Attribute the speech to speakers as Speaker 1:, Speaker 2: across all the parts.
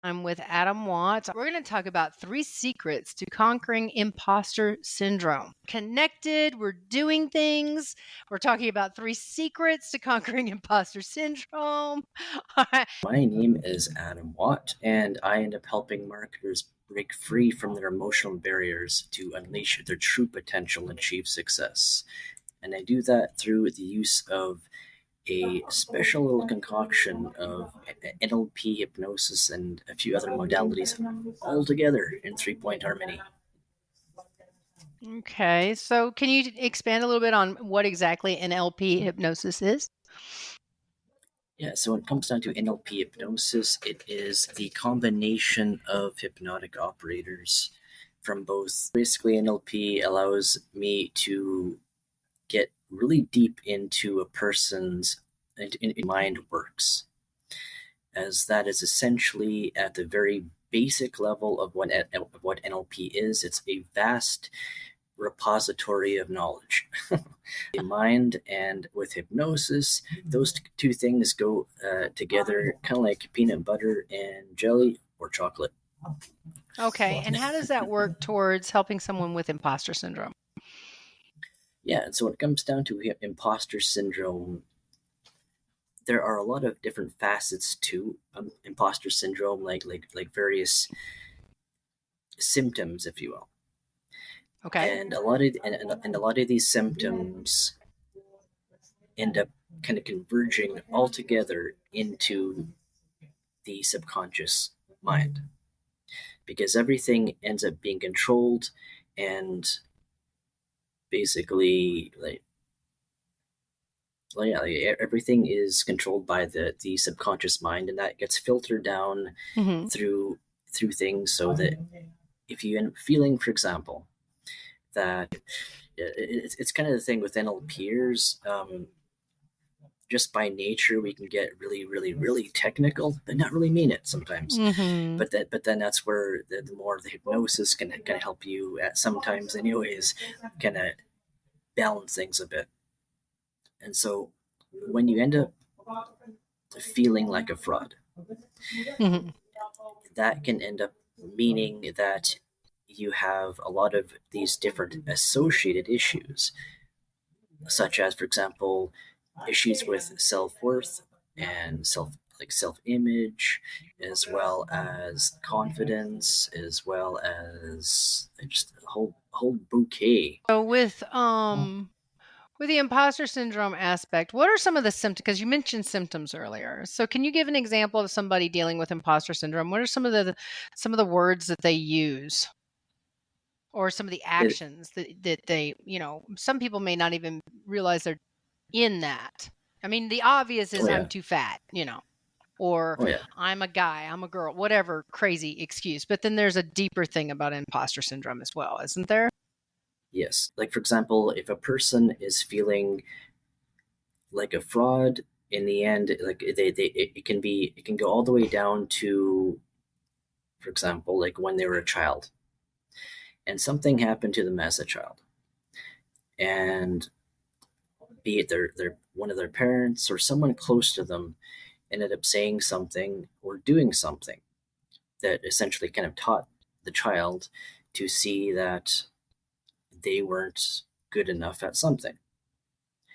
Speaker 1: I'm with Adam Watts. We're going to talk about 3 secrets to conquering imposter syndrome. Connected, we're doing things. We're talking about 3 secrets to conquering imposter syndrome.
Speaker 2: My name is Adam Watt, and I end up helping marketers break free from their emotional barriers to unleash their true potential and achieve success. And I do that through the use of a special little concoction of NLP, hypnosis, and a few other modalities all together in 3-point harmony.
Speaker 1: Okay, so can you expand a little bit on what exactly NLP hypnosis is?
Speaker 2: Yeah, so when it comes down to NLP hypnosis, it is the combination of hypnotic operators from both. Basically, NLP allows me to get really deep into a person's mind works, as that is essentially at the very basic level of what NLP is. It's a vast repository of knowledge. The mind and with hypnosis, those two things go together, kind of like peanut butter and jelly or chocolate.
Speaker 1: Okay, and how does that work towards helping someone with imposter syndrome?
Speaker 2: Yeah, and so when it comes down to imposter syndrome, there are a lot of different facets to imposter syndrome, like various symptoms, if you will.
Speaker 1: Okay.
Speaker 2: And a lot of these symptoms end up kind of converging all together into the subconscious mind, because everything ends up being controlled and basically everything is controlled by the subconscious mind, and that gets filtered down
Speaker 1: Mm-hmm.
Speaker 2: through things, so that if you end up feeling, for example, that it's kind of the thing with NLPers. Just by nature, we can get really, really, really technical, but not really mean it sometimes.
Speaker 1: Mm-hmm.
Speaker 2: But then that's where the more of the hypnosis can kind of help you at sometimes, anyways, kind of balance things a bit. And so when you end up feeling like a fraud,
Speaker 1: Mm-hmm.
Speaker 2: that can end up meaning that you have a lot of these different associated issues, such as, for example, issues with self-worth and self-image, as well as confidence, as well as just a whole bouquet.
Speaker 1: So with the imposter syndrome aspect, what are some of the symptoms? Because you mentioned symptoms earlier. So can you give an example of somebody dealing with imposter syndrome? What are some of the words that they use, or some of the
Speaker 2: It,
Speaker 1: actions that they, some people may not even realize they're in that. I mean, the obvious
Speaker 2: oh
Speaker 1: is I'm
Speaker 2: yeah,
Speaker 1: too fat, or
Speaker 2: oh yeah,
Speaker 1: I'm a guy, I'm a girl, whatever crazy excuse. But then there's a deeper thing about imposter syndrome as well, isn't there?
Speaker 2: yes. Like, for example, if a person is feeling like a fraud, in the end, like it can go all the way down to, for example, like when they were a child and something happened to them as a child, and be it their one of their parents or someone close to them ended up saying something or doing something that essentially kind of taught the child to see that they weren't good enough at something.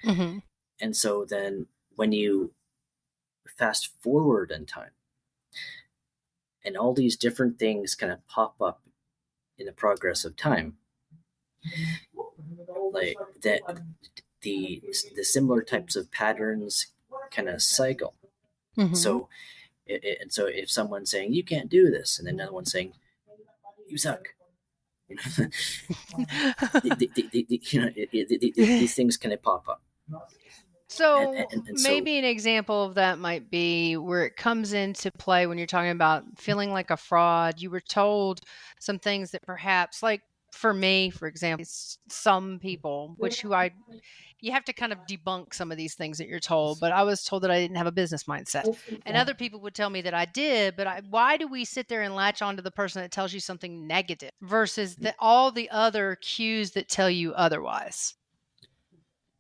Speaker 1: Mm-hmm.
Speaker 2: And so then when you fast forward in time and all these different things kind of pop up in the progress of time, like that, the similar types of patterns kind of cycle.
Speaker 1: Mm-hmm.
Speaker 2: So and so if someone's saying you can't do this, and then another one's saying you suck, you know, these things kind of pop up,
Speaker 1: So
Speaker 2: and so
Speaker 1: maybe an example of that might be where it comes into play when you're talking about feeling like a fraud. You were told some things that perhaps, like for me, for example, some people, you have to kind of debunk some of these things that you're told. But I was told that I didn't have a business mindset, and other people would tell me that I did. But why do we sit there and latch on to the person that tells you something negative versus all the other cues that tell you otherwise?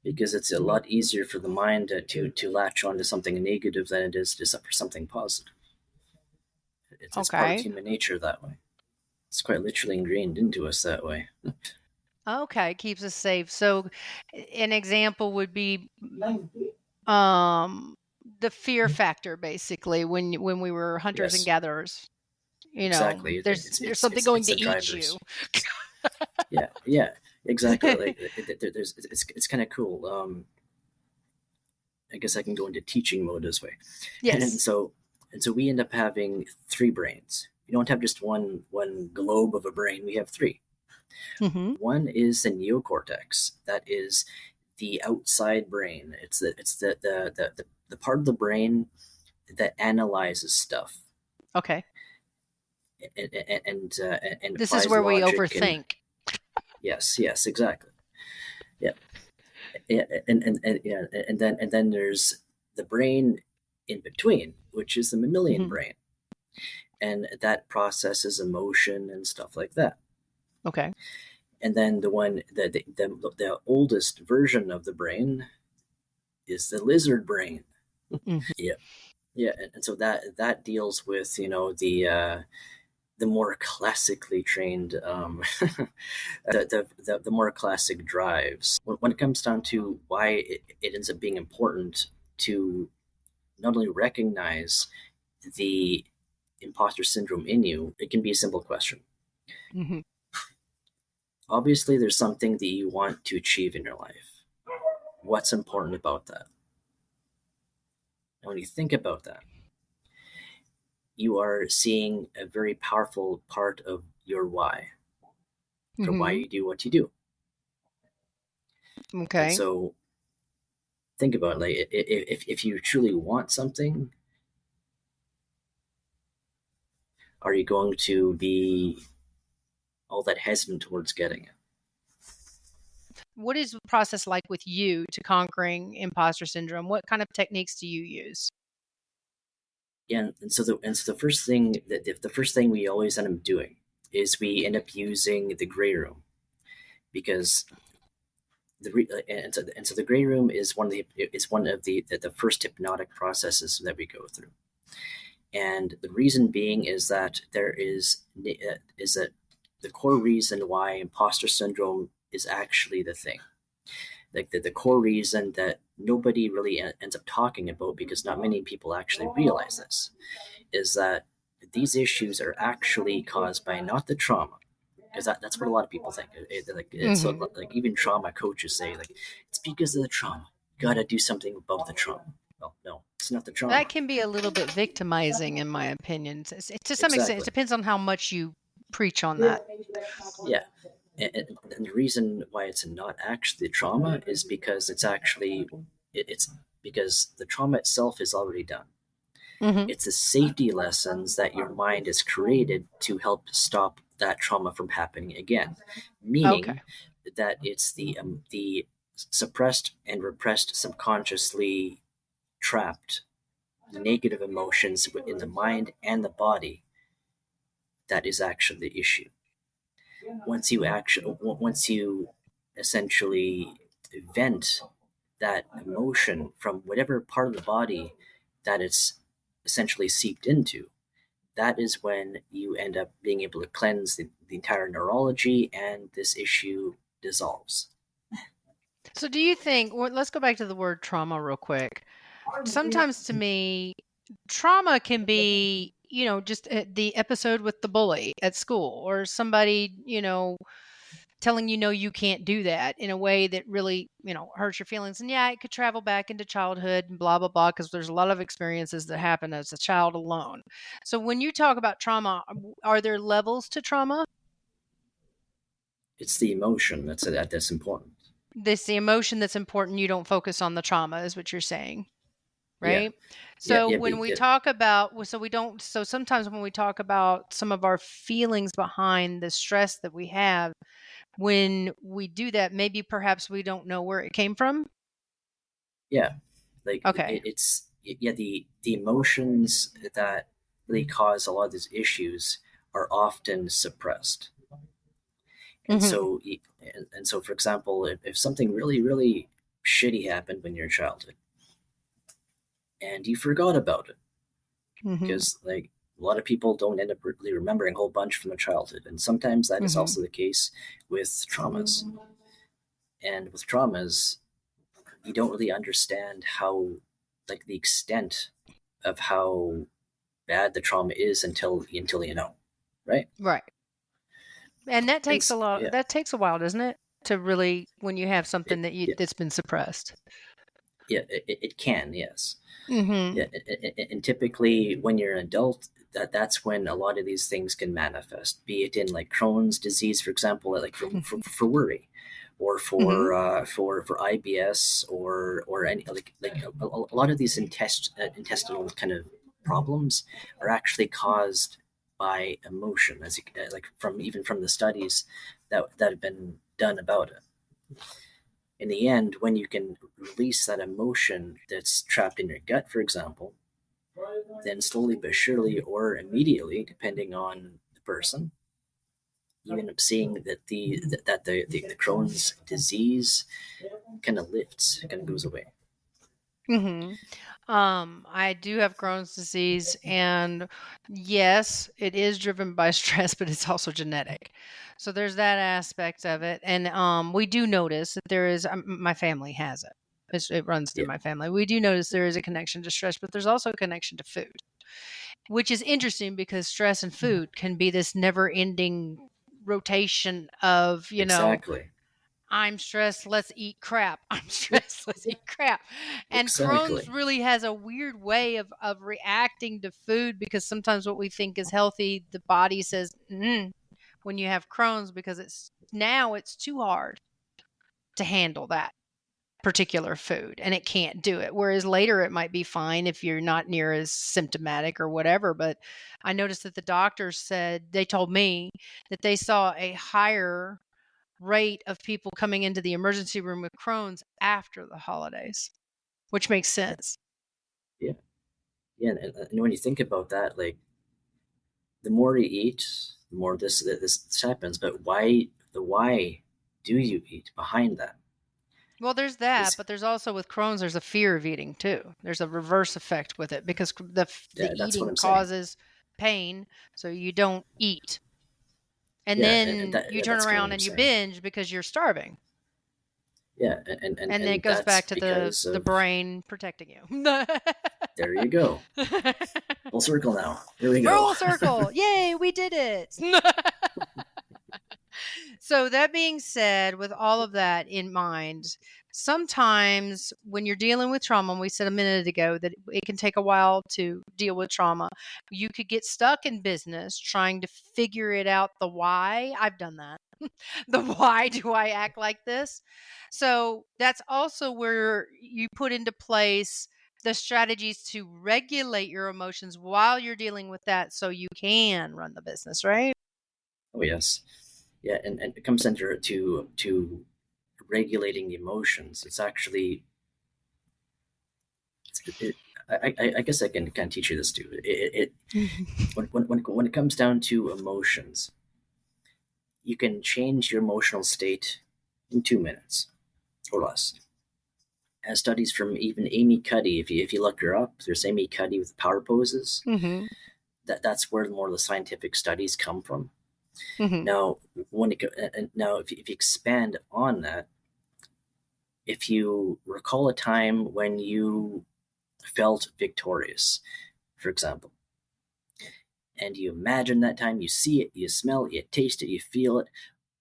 Speaker 2: because it's a lot easier for the mind to latch on to something negative than it is to for something positive. It's part of
Speaker 1: Okay.
Speaker 2: human nature that way. It's quite literally ingrained into us that way.
Speaker 1: Okay, keeps us safe. So an example would be um the fear factor basically when we were hunters and
Speaker 2: Yes,
Speaker 1: gatherers.
Speaker 2: exactly.
Speaker 1: There's something going
Speaker 2: It's
Speaker 1: to
Speaker 2: the
Speaker 1: eat you.
Speaker 2: drivers. Yeah, yeah, exactly. Like there's it's kind of cool. I guess I can go into teaching mode this way, and
Speaker 1: Yes.
Speaker 2: so we end up having three brains. We don't have just one globe of a brain. We have three.
Speaker 1: Mhm.
Speaker 2: One is the neocortex. That is the outside brain. The part of the brain that analyzes stuff
Speaker 1: Okay.
Speaker 2: and
Speaker 1: This is
Speaker 2: applies
Speaker 1: where we
Speaker 2: logic. And
Speaker 1: overthink.
Speaker 2: yes, exactly. Yeah, yeah, and then there's the brain in between, which is the mammalian
Speaker 1: Mhm.
Speaker 2: brain, and that processes emotion and stuff like that.
Speaker 1: Okay.
Speaker 2: And then the oldest version of the brain is the lizard brain.
Speaker 1: Mhm.
Speaker 2: Yeah, yeah, and so that deals with the more classically trained the more classic drives. When it comes down to why it ends up being important to not only recognize the imposter syndrome in you, it can be a simple question.
Speaker 1: Mhm.
Speaker 2: Obviously, there's something that you want to achieve in your life. What's important about that? And when you think about that, you are seeing a very powerful part of your why, for why
Speaker 1: Mhm.
Speaker 2: you do what you do. And
Speaker 1: Okay.
Speaker 2: so think about it, like if you truly want something, are you going to be all that hesitant towards getting it?
Speaker 1: What is the process like with you to conquering imposter syndrome? What kind of techniques do you use?
Speaker 2: Yeah, and so the first thing we always end up doing is we end up using the gray room, because and so the gray room is one of the first hypnotic processes that we go through. And the reason being is that is that the core reason why imposter syndrome is actually the thing. Like the core reason that nobody really ends up talking about, because not many people actually realize this, is that these issues are actually caused by not the trauma, because that's what a lot of people think. It's so,
Speaker 1: Mhm.
Speaker 2: like even trauma coaches say, like, it's because of the trauma. You got to do something about the trauma. Well, no, it's not the
Speaker 1: That
Speaker 2: trauma.
Speaker 1: can be a little bit victimizing in my opinion. To some extent, it
Speaker 2: Exactly.
Speaker 1: depends on how much you preach on that.
Speaker 2: Yeah. And the reason why it's not actually trauma is because it's because the trauma itself is already done.
Speaker 1: Mhm.
Speaker 2: It's the safety lessons that your mind has created to help stop that trauma from happening again.
Speaker 1: Okay.
Speaker 2: Meaning that it's the suppressed and repressed, subconsciously trapped negative emotions in the mind and the body that is actually the issue. Once you essentially vent that emotion from whatever part of the body that it's essentially seeped into, that is when you end up being able to cleanse the entire neurology, and this issue dissolves.
Speaker 1: So do you think, well, let's go back to the word trauma real quick. Sometimes to me, trauma can be, just the episode with the bully at school or somebody, telling you no, you can't do that in a way that really, hurts your feelings. And yeah, it could travel back into childhood and blah, blah, blah, because there's a lot of experiences that happen as a child alone. So when you talk about trauma, are there levels to trauma?
Speaker 2: It's the emotion that's important.
Speaker 1: This the emotion that's important. You don't focus on the trauma, is what you're saying.
Speaker 2: Yeah,
Speaker 1: Right? So
Speaker 2: yeah,
Speaker 1: when we talk about well, so we don't so sometimes when we talk about some of our feelings behind the stress that we have, when we do that, maybe perhaps we don't know where it came from.
Speaker 2: yeah. Like
Speaker 1: Okay.
Speaker 2: the emotions that really cause a lot of these issues are often suppressed. And
Speaker 1: Mhm.
Speaker 2: so, and so, for example, if something really shitty happened when you're a child and you forgot about it,
Speaker 1: Mhm.
Speaker 2: because like lot of people don't end up really remembering a whole bunch from their childhood, and sometimes that is
Speaker 1: Mhm.
Speaker 2: also the case with traumas. And with traumas, you don't really understand how, like, the extent of how bad the trauma is until you know, right?
Speaker 1: Right. And that
Speaker 2: And
Speaker 1: takes a lot
Speaker 2: yeah,
Speaker 1: that takes a while, doesn't it? To really when you have something
Speaker 2: it,
Speaker 1: that
Speaker 2: yeah,
Speaker 1: that's been suppressed.
Speaker 2: yeah, it can, yes.
Speaker 1: Mhm.
Speaker 2: Yeah, and typically when you're an adult, that's when a lot of these things can manifest, be it in like Crohn's disease, for example, like for worry, or
Speaker 1: Mhm.
Speaker 2: for IBS, or any like a lot of these intestinal kind of problems are actually caused by emotion, as you, like from even from the studies that have been done about it. In the end, when you can release that emotion that's trapped in your gut, for example, then slowly but surely, or immediately, depending on the person, you end up seeing that the Crohn's disease kind of lifts, kind of goes away.
Speaker 1: Mhm. I do have Crohn's disease, and yes, it is driven by stress, but it's also genetic. So there's that aspect of it, and we do notice that there is. My family has it. It runs through
Speaker 2: Yeah,
Speaker 1: my family. We do notice there is a connection to stress, but there's also a connection to food, which is interesting because stress and food can be this never-ending rotation of
Speaker 2: exactly,
Speaker 1: I'm stressed, let's eat crap. I'm stressed, let's eat crap. And Crohn's
Speaker 2: exactly.
Speaker 1: really has a weird way of reacting to food because sometimes what we think is healthy, the body says, when you have Crohn's because it's too hard to handle that particular food and it can't do it. Whereas later it might be fine if you're not near as symptomatic or whatever. But I noticed that the doctors said, they told me that they saw a higher rate of people coming into the emergency room with Crohn's after the holidays, which makes sense.
Speaker 2: Yeah, yeah. And when you think about that, like the more you eat, the more this happens. But why do you eat behind that?
Speaker 1: Well, there's that,
Speaker 2: Is
Speaker 1: but there's also with Crohn's, there's a fear of eating too. There's a reverse effect with it because the
Speaker 2: that's what
Speaker 1: eating
Speaker 2: I'm saying.
Speaker 1: causes pain, so you don't eat. And
Speaker 2: Yeah, and
Speaker 1: then you turn
Speaker 2: that's kind of what
Speaker 1: around
Speaker 2: I'm
Speaker 1: and you
Speaker 2: saying.
Speaker 1: binge because you're starving.
Speaker 2: Yeah, and and
Speaker 1: And then it
Speaker 2: and
Speaker 1: goes
Speaker 2: that's
Speaker 1: back to the
Speaker 2: because
Speaker 1: the
Speaker 2: of,
Speaker 1: brain protecting you.
Speaker 2: there you go. Full circle now. Here we go.
Speaker 1: Full circle. Yay, we did it. So that being said, with all of that in mind, sometimes when you're dealing with trauma, and we said a minute ago that it can take a while to deal with trauma, you could get stuck in business trying to figure it out the why. I've done that. The why do I act like this? So that's also where you put into place the strategies to regulate your emotions while you're dealing with that so you can run the business, right?
Speaker 2: Oh yes, yeah, and it comes into to regulating emotions. It's actually it, I guess I can kind of teach you this too. When it comes down to emotions, you can change your emotional state in 2 minutes or less. As studies from even Amy Cuddy, if you look her up, there's Amy Cuddy with power poses.
Speaker 1: Mhm.
Speaker 2: That's where more of the scientific studies come from.
Speaker 1: Mhm.
Speaker 2: Now, now if you expand on that, if you recall a time when you felt victorious, for example, and you imagine that time, you see it, you smell it, you taste it, you feel it,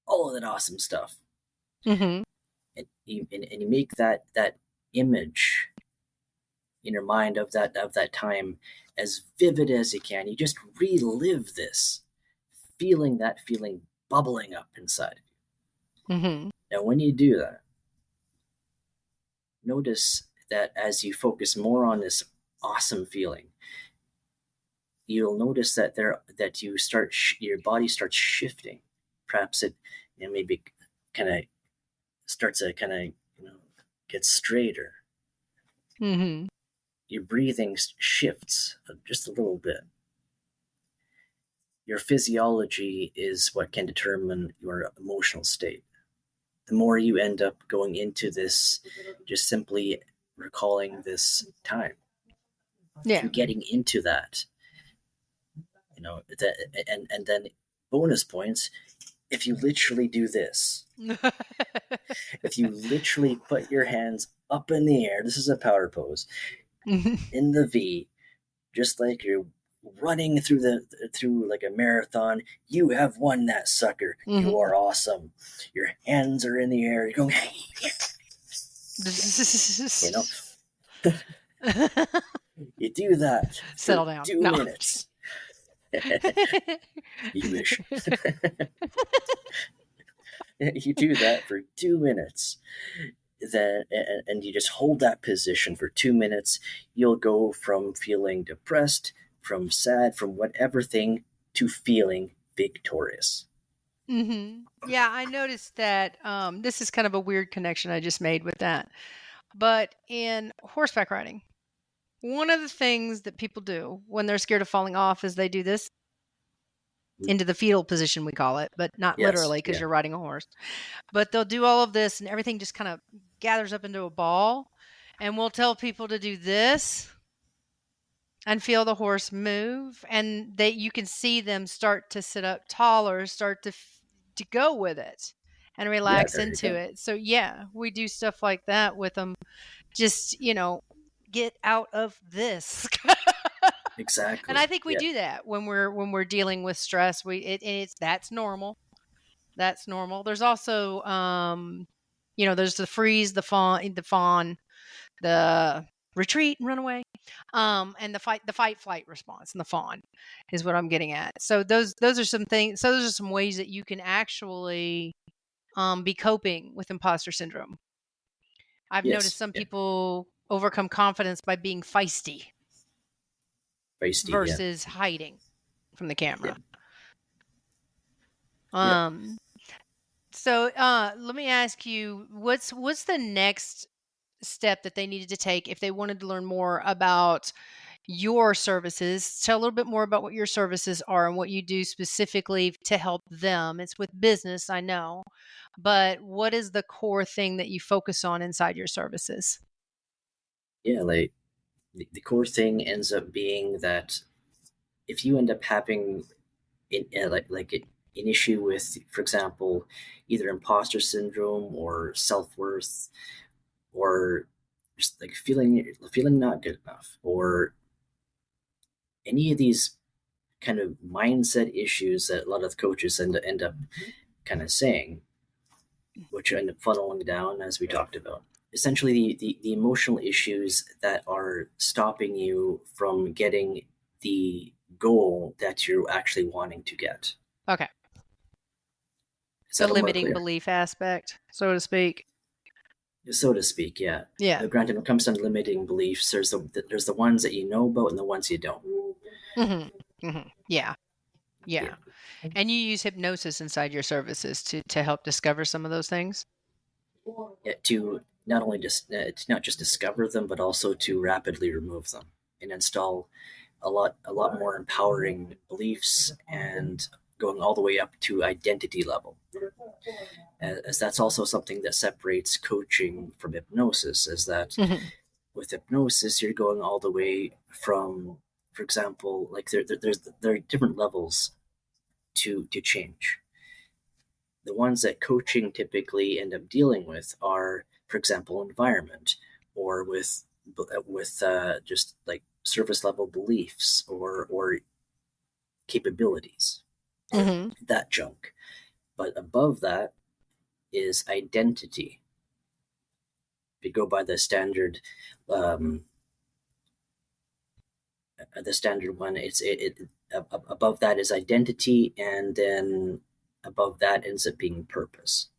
Speaker 2: all of that awesome stuff,
Speaker 1: Mhm.
Speaker 2: and you make that image in your mind of that time as vivid as you can. You just relive this, feeling that feeling bubbling up inside.
Speaker 1: Mhm.
Speaker 2: Now, when you do that, notice that as you focus more on this awesome feeling, you'll notice that your body starts shifting. Perhaps it, maybe kind of starts to kind of, get straighter.
Speaker 1: Mhm.
Speaker 2: Your breathing shifts just a little bit. Your physiology is what can determine your emotional state. The more you end up going into this, just simply recalling this time
Speaker 1: Yeah.
Speaker 2: and getting into that, and then bonus points if you literally do this. If you literally put your hands up in the air, this is a power pose, in the V, just like you're running through like a marathon. You have won that sucker. You are awesome. Your hands are in the air. You're going, you know. You do that for
Speaker 1: Settle down.
Speaker 2: 2
Speaker 1: No.
Speaker 2: minutes. You wish. You do that for 2 minutes. Then, and you just hold that position for 2 minutes. You'll go from feeling depressed, from sad, from whatever thing, to feeling victorious.
Speaker 1: Yeah, I noticed that. This is kind of a weird connection I just made with that. But in horseback riding, one of the things that people do when they're scared of falling off is they do this into the fetal position, we call it, but not
Speaker 2: Yes,
Speaker 1: literally because
Speaker 2: yeah.
Speaker 1: you're riding a horse. But they'll do all of this and everything just kind of gathers up into a ball. And we'll tell people to do this and feel the horse move, and that you can see them start to sit up taller, start to go with it and
Speaker 2: Yeah,
Speaker 1: relax
Speaker 2: there you
Speaker 1: into
Speaker 2: go.
Speaker 1: it. So yeah, we do stuff like that with them. Just, get out of this. And I
Speaker 2: Exactly.
Speaker 1: think we
Speaker 2: Yeah.
Speaker 1: do that when we're dealing with stress. It's that's normal. That's normal. There's also there's the freeze, the fawn, the retreat and run away, and the fight flight response, and the fawn is what I'm getting at. So those are some things. So those are some ways that you can actually be coping with imposter syndrome. I've noticed
Speaker 2: Yes.
Speaker 1: some
Speaker 2: Yeah.
Speaker 1: people overcome confidence by being feisty
Speaker 2: Feisty. Yeah.
Speaker 1: versus hiding from the
Speaker 2: Yeah.
Speaker 1: camera.
Speaker 2: Yeah.
Speaker 1: Um, so let me ask you, what's the next step that they needed to take if they wanted to learn more about your services? Tell a little bit more about what your services are and what you do specifically to help them. It's with business, I know, but what is the core thing that you focus on inside your services?
Speaker 2: Yeah. Like the core thing ends up being that if you end up having an issue with, for example, either imposter syndrome or self worth, or just like feeling not good enough, or any of these kind of mindset issues that a lot of coaches end up kind of saying, which end up funneling down as we talked about. Essentially, the emotional issues that are stopping you from getting the goal that you're actually wanting to get.
Speaker 1: Okay.
Speaker 2: Is
Speaker 1: The
Speaker 2: that more
Speaker 1: limiting
Speaker 2: clear?
Speaker 1: belief aspect, so to speak.
Speaker 2: So to speak, yeah.
Speaker 1: Yeah.
Speaker 2: Granted, when it comes to limiting beliefs, there's the ones that you know about and the ones you don't.
Speaker 1: Yeah.
Speaker 2: Yeah.
Speaker 1: Yeah. And you use hypnosis inside your services to help discover some of those things?
Speaker 2: Yeah, to not only just to not just discover them, but also to rapidly remove them and install a lot more empowering beliefs, and going all the way up to identity level. As that's also something that separates coaching from hypnosis, is that
Speaker 1: Mhm.
Speaker 2: with hypnosis you're going all the way from, for example, like there are different levels to change. The ones that coaching typically end up dealing with are, for example, environment, or with just like surface level beliefs, or capabilities,
Speaker 1: Mhm.
Speaker 2: that junk. But above that is identity. If you go by um, the standard one, above that is identity, and then above that ends up being purpose.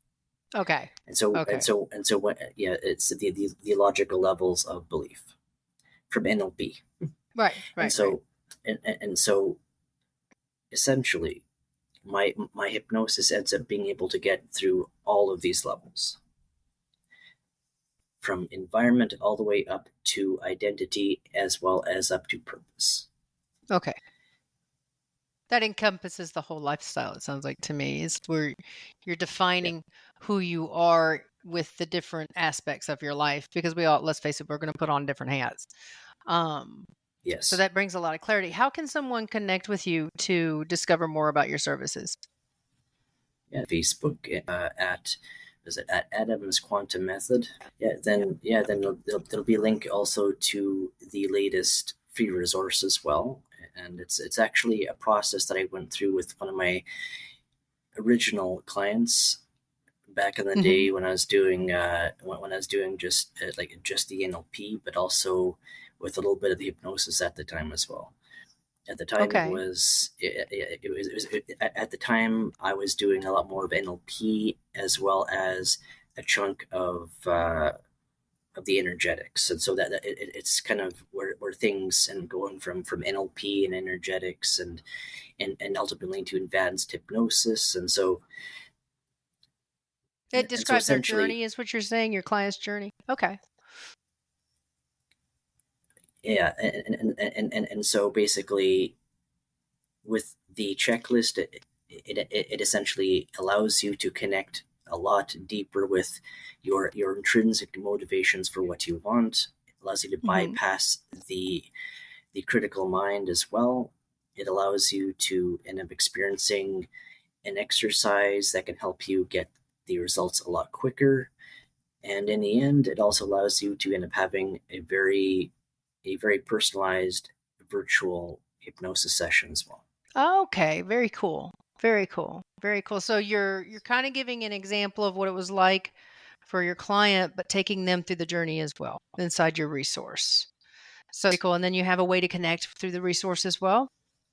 Speaker 1: Okay.
Speaker 2: And so and
Speaker 1: Okay.
Speaker 2: so and so what? Yeah, it's the logical levels of belief from NLP.
Speaker 1: Right,
Speaker 2: And
Speaker 1: right, right.
Speaker 2: so and so essentially, my hypnosis ends up being able to get through all of these levels, from environment all the way up to identity, as well as up to purpose.
Speaker 1: Okay. That encompasses the whole lifestyle, it sounds like to me, is where you're
Speaker 2: Yeah.
Speaker 1: defining who you are with the different aspects of your life, because we all, let's face it, we're going to put on different hats. Um, So
Speaker 2: Yes.
Speaker 1: that brings a lot of clarity. How can someone connect with you to discover more about your services?
Speaker 2: Yeah, Facebook at is it at Adam's Quantum Method? Then there'll be a link also to the latest free resource as well. And it's actually a process that I went through with one of my original clients back in the
Speaker 1: Mm-hmm.
Speaker 2: day when I was doing when I was doing just the NLP, but also with a little bit of the hypnosis at the time as well. At the time,
Speaker 1: Okay.
Speaker 2: at the time I was doing a lot more of NLP as well as a chunk of the energetics, and so it's kind of where things and going from NLP and energetics and ultimately to advanced hypnosis,
Speaker 1: It
Speaker 2: and so
Speaker 1: describes their
Speaker 2: essentially,
Speaker 1: journey, is what you're saying, your client's journey. Okay.
Speaker 2: yeah, and so basically with the checklist, it essentially allows you to connect a lot deeper with your intrinsic motivations for what you want. It allows you to
Speaker 1: Mm-hmm.
Speaker 2: bypass the the critical mind as well. It allows you to end up experiencing an exercise that can help you get the results a lot quicker. And in the end, it also allows you to end up having a very personalized virtual hypnosis session as well.
Speaker 1: Okay, very cool. Very cool. Very cool. So you're kind of giving an example of what it was like for your client, but taking them through the journey as well inside your resource. So very cool. And then you have a way to connect through the resource as well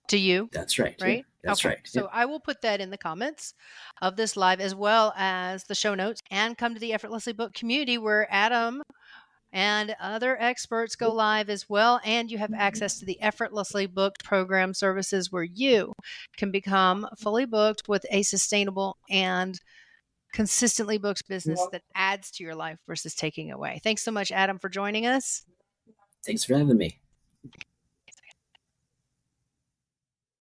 Speaker 1: to you,
Speaker 2: That's right. Yeah,
Speaker 1: right?
Speaker 2: that's
Speaker 1: Okay.
Speaker 2: right. Yeah.
Speaker 1: So I will put that in the comments of this live as well as the show notes, and come to the Effortlessly Book community where Adam and other experts go live as well. And you have access to the Effortlessly Booked program services where you can become fully booked with a sustainable and consistently booked business that adds to your life versus taking away. Thanks so much, Adam, for joining us.
Speaker 2: Thanks for having me.